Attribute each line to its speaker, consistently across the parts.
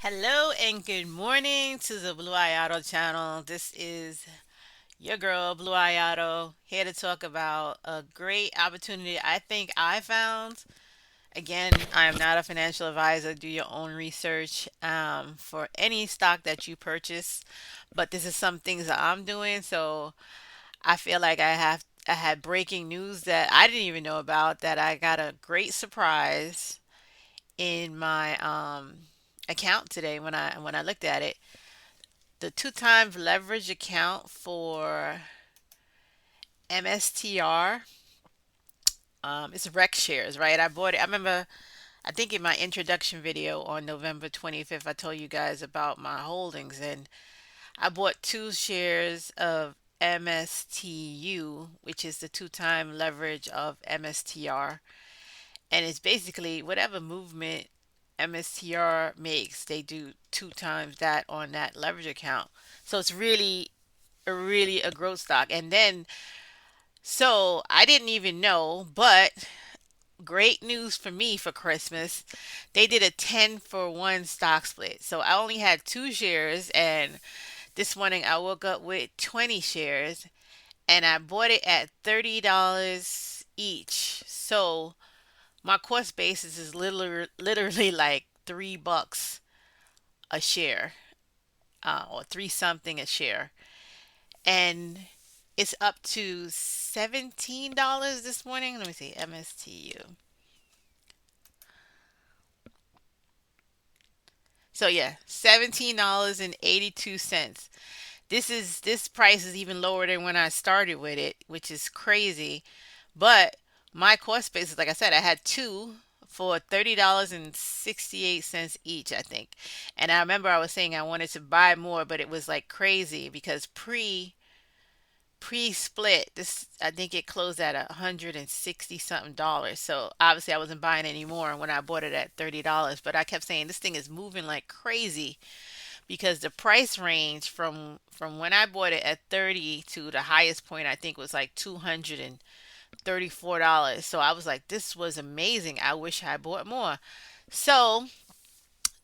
Speaker 1: Hello and good morning to the Bluayado channel. This is your girl Bluayado here to talk about a great opportunity I think I found. Again, I am not a financial advisor. Do your own research for any stock that you purchase, but this is some things that I'm doing. So I feel like I had breaking news that I didn't even know about that I got a great surprise in my account today when I looked at it. The two times leverage account for MSTR. It's rec shares, right? I bought it. I remember, I think in my introduction video on November 25th, I told you guys about my holdings, and I bought two shares of MSTU, which is the two-time leverage of MSTR. And it's basically whatever movement MSTR makes, they do two times that on that leverage account. So it's really a growth stock. And then, so I didn't even know, but great news for me for Christmas. They did a 10 for 1 stock split. So I only had two shares, and this morning I woke up with 20 shares, and I bought it at $30 each. So my cost basis is literally like $3 a share, or three something a share. And it's up to $17 this morning. Let me see, MSTU. So yeah, $17.82. This price is even lower than when I started with it, which is crazy. But my cost basis, like I said, I had two for $30.68 each, I think. And I remember I was saying I wanted to buy more, but it was like crazy because pre-split, this I think it closed at 160 something dollars. So obviously I wasn't buying any more when I bought it at $30. But I kept saying this thing is moving like crazy because the price range from when I bought it at 30 to the highest point I think was like $234. So I was like, this was amazing. I wish I bought more. So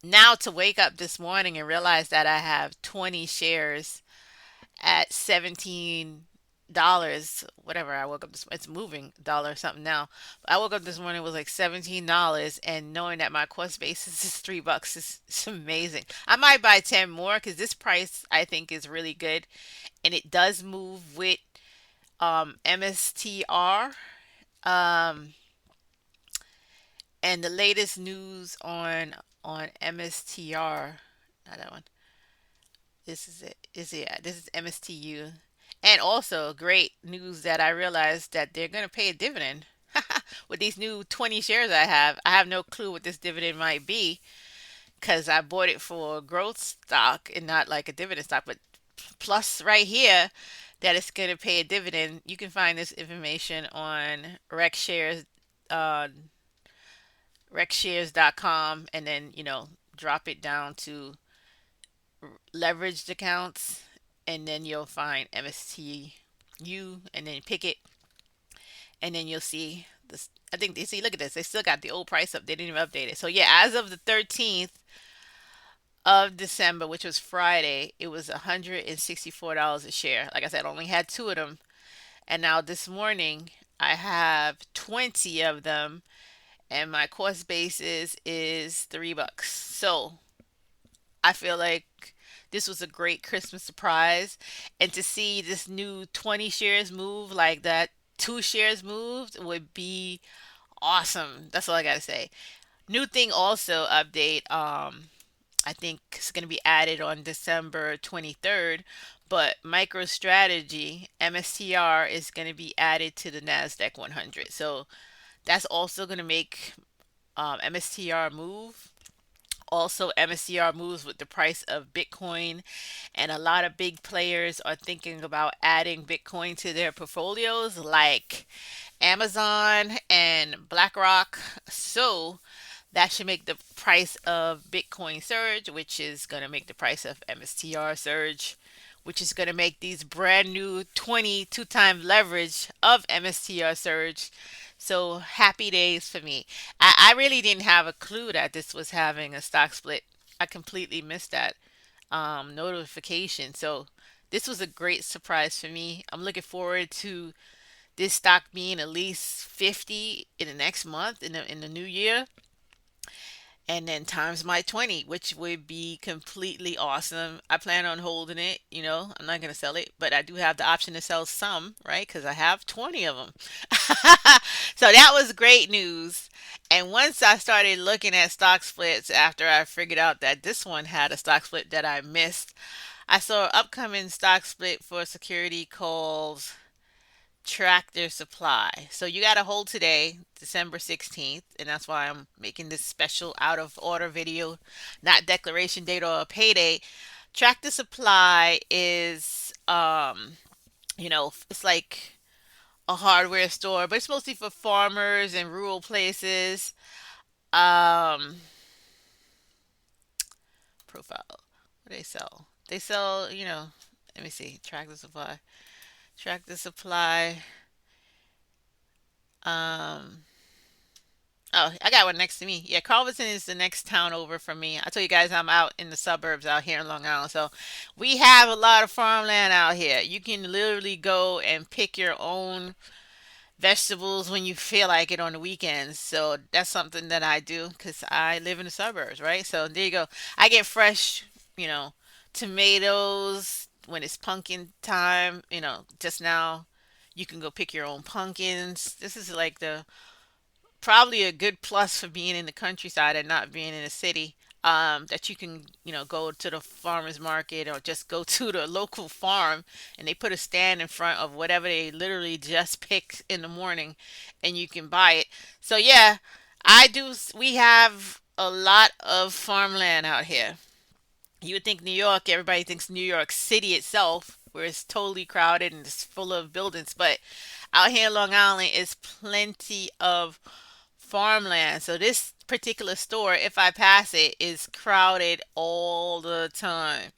Speaker 1: now to wake up this morning and realize that I have 20 shares at $17, whatever. I woke up this, it's moving dollar something now. I woke up this morning, it was like $17, and knowing that my cost basis is $3 is it's amazing. I might buy 10 more because this price I think is really good, and it does move with MSTR. Um, and the latest news on MSTR, not that one. This is it. This is MSTU. And also great news that I realized that they're going to pay a dividend with these new 20 shares I have. I have no clue what this dividend might be because I bought it for growth stock and not like a dividend stock. But plus, right here, that it's going to pay a dividend. You can find this information on uh, recshares.com, and then, drop it down to leveraged accounts, and then you'll find MSTU, and then pick it, and then you'll see this. I think they see. Look at this. They still got the old price up. They didn't even update it. So yeah, as of the 13th of December, which was Friday, it was $164 a share. Like I said, I only had two of them, and now this morning I have 20 of them, and my cost basis is $3. So I feel like this was a great Christmas surprise. And to see this new 20 shares move like that, two shares moved would be awesome. That's all I gotta say. New thing also update. I think it's gonna be added on December 23rd. But MicroStrategy MSTR is gonna be added to the Nasdaq 100. So that's also gonna make MSTR move. Also, MSCR moves with the price of Bitcoin, and a lot of big players are thinking about adding Bitcoin to their portfolios, like Amazon and BlackRock. So that should make the price of Bitcoin surge, which is going to make the price of MSTR surge, which is going to make these brand new 22 time leverage of MSTR surge. So happy days for me. I really didn't have a clue that this was having a stock split. I completely missed that notification. So this was a great surprise for me. I'm looking forward to this stock being at least 50 in the next month in the new year, and then times my 20, which would be completely awesome. I plan on holding it, I'm not going to sell it, but I do have the option to sell some, right? Because I have 20 of them. So that was great news. And once I started looking at stock splits after I figured out that this one had a stock split that I missed, I saw an upcoming stock split for a security called Tractor Supply. So you got to hold today, December 16th, and that's why I'm making this special out of order video, not declaration date or payday. Tractor Supply is it's like a hardware store, but it's mostly for farmers and rural places. Um Profile. What do they sell? They sell, let me see, Tractor Supply. Tractor Supply. Um Oh, I got one next to me. Yeah, Carlton is the next town over from me. I told you guys I'm out in the suburbs out here in Long Island. So we have a lot of farmland out here. You can literally go and pick your own vegetables when you feel like it on the weekends. So that's something that I do because I live in the suburbs, right? So there you go. I get fresh, you know, tomatoes when it's pumpkin time. Just now you can go pick your own pumpkins. This is like the probably a good plus for being in the countryside and not being in a city. That you can, go to the farmer's market or just go to the local farm and they put a stand in front of whatever they literally just picked in the morning and you can buy it. So, yeah, we have a lot of farmland out here. You would think New York, everybody thinks New York City itself, where it's totally crowded and it's full of buildings, but out here in Long Island is plenty of farmland. So this particular store, if I pass it, is crowded all the time.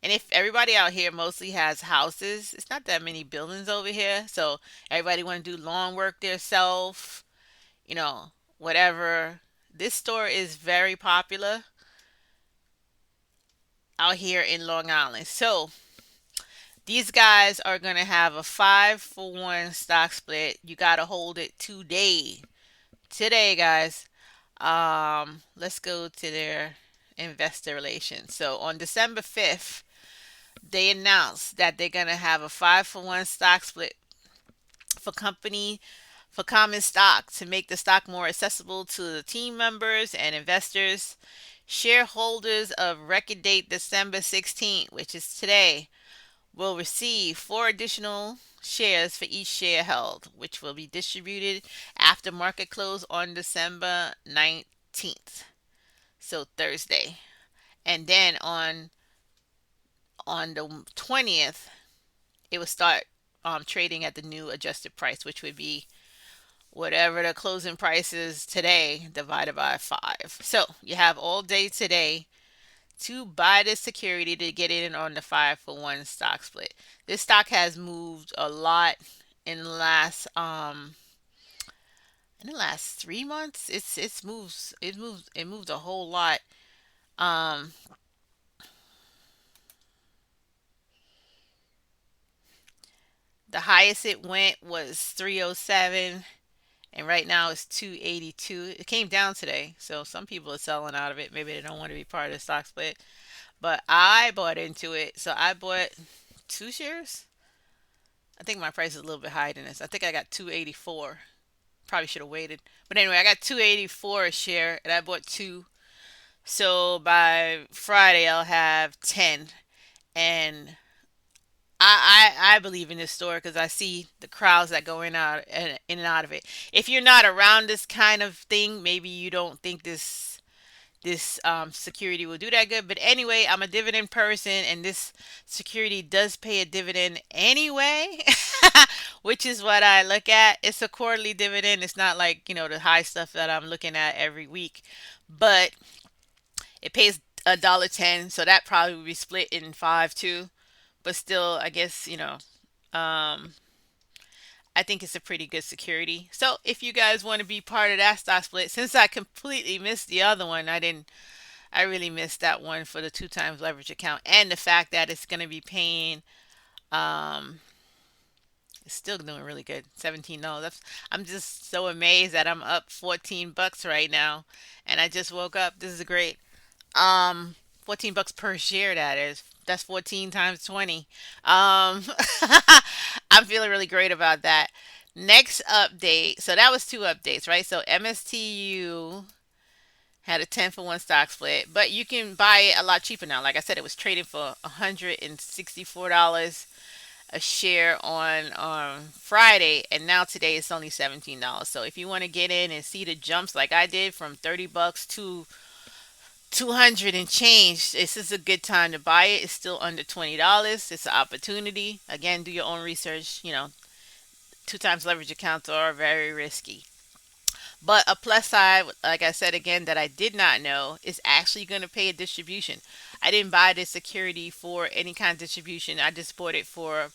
Speaker 1: And if everybody out here mostly has houses, it's not that many buildings over here. So everybody want to do lawn work themselves, you know, whatever. This store is very popular out here in Long Island. So these guys are going to have a 5-for-1 stock split. You got to hold it today. Today, guys. Let's go to their investor relations. So on December 5th, they announced that they're gonna have a 5-for-1 stock split for company for common stock to make the stock more accessible to the team members and investors. Shareholders of record date December 16th, which is today, will receive 4 additional shares for each share held, which will be distributed after market close on December 19th. So Thursday. And then on the 20th, it will start trading at the new adjusted price, which would be whatever the closing price is today divided by 5. So you have all day today to buy this security to get in on the 5-for-1 stock split. This stock has moved a lot in the last 3 months. It moved a whole lot. Um, the highest it went was 307, and right now it's 282. It came down today, so some people are selling out of it. Maybe they don't want to be part of the stock split. But I bought into it, so I bought 2 shares. I think my price is a little bit higher than this. I think I got 284. Probably should have waited. But anyway, I got 284 a share, and I bought two. So by Friday, I'll have 10. And I believe in this store because I see the crowds that go in and out of it. If you're not around this kind of thing, maybe you don't think this security will do that good. But anyway, I'm a dividend person, and this security does pay a dividend anyway, which is what I look at. It's a quarterly dividend. It's not like the high stuff that I'm looking at every week, but it pays $1.10, so that probably will be split in five too. But still, I guess um, I think it's a pretty good security. So if you guys want to be part of that stock split, since I completely missed the other one, I really missed that one for the two times leverage account, and the fact that it's going to be paying. Um, it's still doing really good. $17. I'm just so amazed that I'm up $14 right now, and I just woke up. This is great. 14 bucks per share. That is. That's 14 times 20. I'm feeling really great about that. Next update. So that was two updates, right? So MSTU had a 10 for 1 stock split, but you can buy it a lot cheaper now. Like I said, it was trading for $164 a share on Friday, and now today it's only $17. So if you want to get in and see the jumps like I did from $30 to 200 and change, this is a good time to buy it. It's still under $20. It's an opportunity. Again, do your own research. Two times leverage accounts are very risky. But a plus side, like I said again, that I did not know is actually going to pay a distribution. I didn't buy this security for any kind of distribution. I just bought it for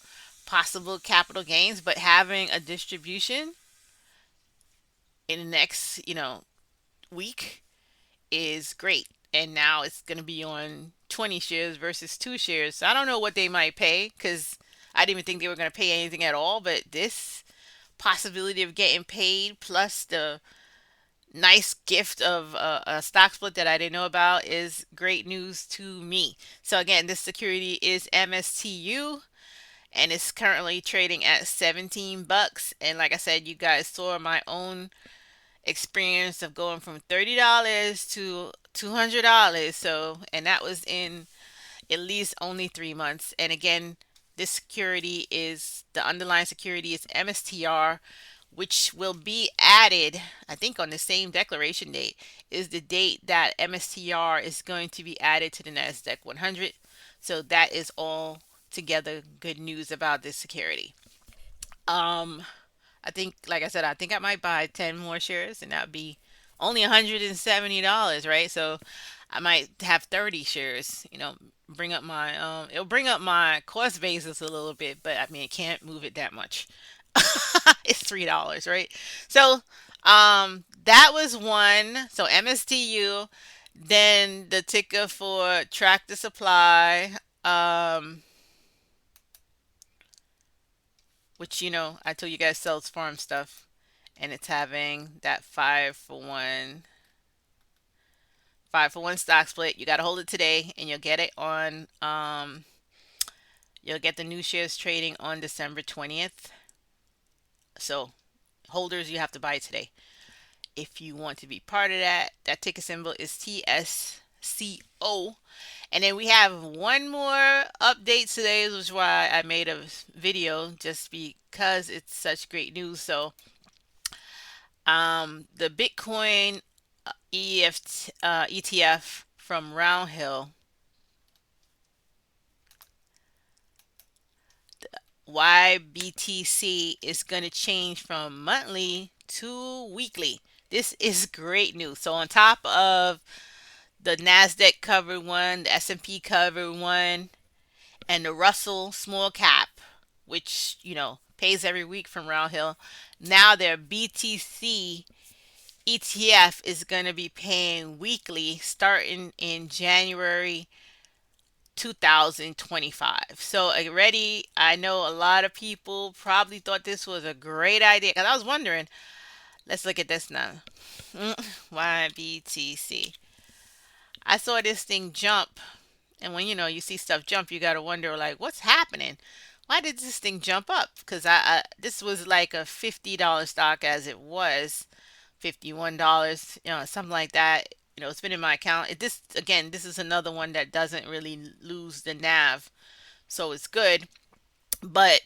Speaker 1: possible capital gains. But having a distribution in the next, week is great. And now it's going to be on 20 shares versus two shares. So I don't know what they might pay because I didn't even think they were going to pay anything at all. But this possibility of getting paid plus the nice gift of a stock split that I didn't know about is great news to me. So again, this security is MSTU and it's currently trading at 17 bucks. And like I said, you guys saw my own experience of going from $30 to $200. So, and that was in at least only 3 months. And again, this security is the underlying security is MSTR, which will be added, I think, on the same declaration date, is the date that MSTR is going to be added to the NASDAQ 100. So that is all together good news about this security. Um, I think, like I said, I think I might buy 10 more shares, and that would be only $170, right? So I might have 30 shares, bring up my, it'll bring up my cost basis a little bit, but I mean, it can't move it that much. It's $3, right? So, that was one. So MSTU, then the ticker for Tractor Supply, which I told you guys sells farm stuff, and it's having that 5 for 1 stock split. You got to hold it today, and you'll get it on. You'll get the new shares trading on December 20th. So holders, you have to buy it today. If you want to be part of that ticker symbol is TSCO. And then we have one more update today, which is why I made a video just because it's such great news. So, the Bitcoin ETF from Roundhill YBTC is going to change from monthly to weekly. This is great news. So on top of the Nasdaq covered one, the S&P covered one, and the Russell small cap, which pays every week from Round Hill. Now their BTC ETF is going to be paying weekly starting in January 2025. So already, I know a lot of people probably thought this was a great idea because I was wondering. Let's look at this now. YBTC. I saw this thing jump, and when you see stuff jump, you gotta wonder like, what's happening? Why did this thing jump up? Because I this was like a $50 stock as it was, $51, something like that. It's been in my account. This again, this is another one that doesn't really lose the nav, so it's good. But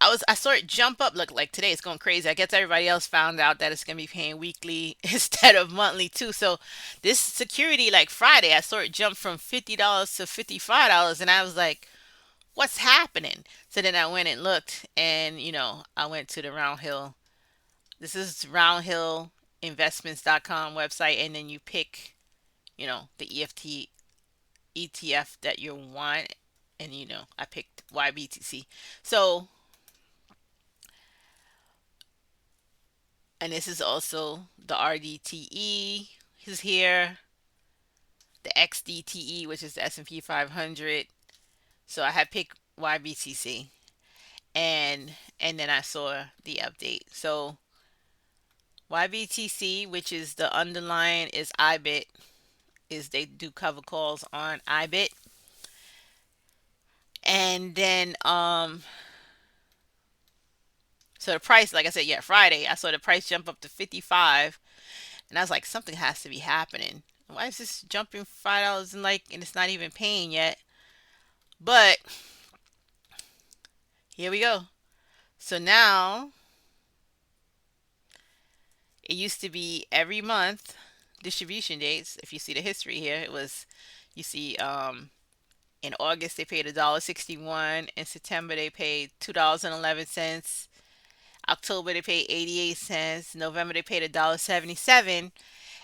Speaker 1: I saw it jump up. Look, like today it's going crazy. I guess everybody else found out that it's gonna be paying weekly instead of monthly too. So this security, like Friday, I saw it jump from $50 to $55, and I was like, "What's happening?" So then I went and looked, and I went to the Round Hill. This is roundhillinvestments.com website, and then you pick, the ETF that you want, and I picked YBTC. So, and this is also the RDTE is here. the XDTE, which is the S&P 500. So I had picked YBTC, and then I saw the update. So YBTC, which is the underlying, is IBIT, is they do cover calls on IBIT. And then so the price, like I said, yeah, Friday, I saw the price jump up to 55, and I was like, something has to be happening. Why is this jumping $5 and it's not even paying yet? But here we go. So now it used to be every month distribution dates. If you see the history here, it was, you see, in August they paid $1.61. In September they paid $2.11. October they paid 88 cents. November they paid $1.77.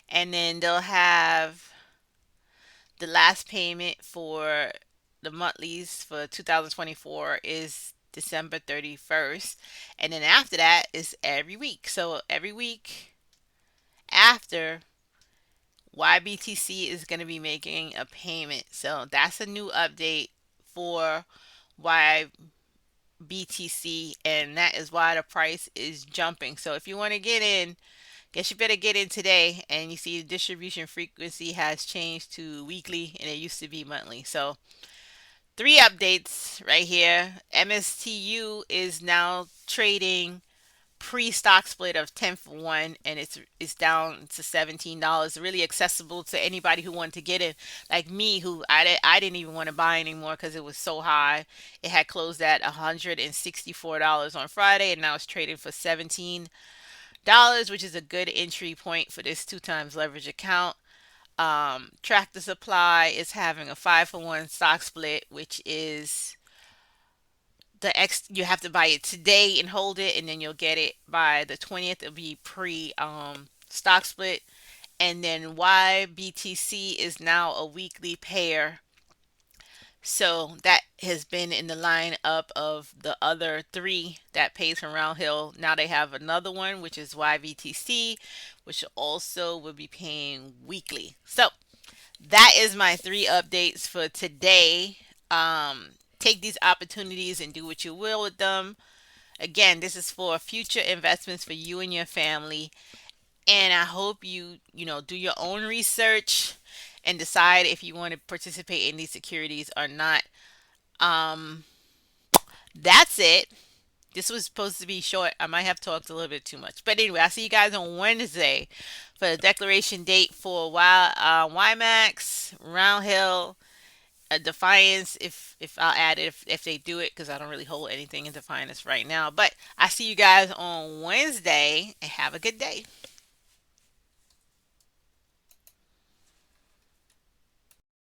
Speaker 1: And then they'll have the last payment for the monthlies for 2024 is December 31st. And then after that is every week. So every week after, YBTC is going to be making a payment. So that's a new update for YBTC, and that is why the price is jumping. So if you want to get in, guess you better get in today. And you see the distribution frequency has changed to weekly, and it used to be monthly. So three updates right here. MSTU is now trading pre-stock split of 10 for 1, and it's down to $17, really accessible to anybody who wanted to get in, like me, who I didn't even want to buy anymore because it was so high. It had closed at $164 on Friday, and now it's trading for $17, which is a good entry point for this 2 times leverage account. Tractor Supply is having a 5 for 1 stock split, which is the X, you have to buy it today and hold it, and then you'll get it by the 20th. It'll be pre stock split. And then YBTC is now a weekly pair. So that has been in the lineup of the other three that pays from Round Hill. Now they have another one, which is YBTC, which also will be paying weekly. So that is my three updates for today. Take these opportunities and do what you will with them. Again, this is for future investments for you and your family. And I hope you do your own research and decide if you want to participate in these securities or not. Um, that's it. This was supposed to be short. I might have talked a little bit too much. But anyway, I'll see you guys on Wednesday for the declaration date for YMAX, Round Hill, Defiance. If I'll add it if they do it, because I don't really hold anything in Defiance right now. But I see you guys on Wednesday, and have a good day.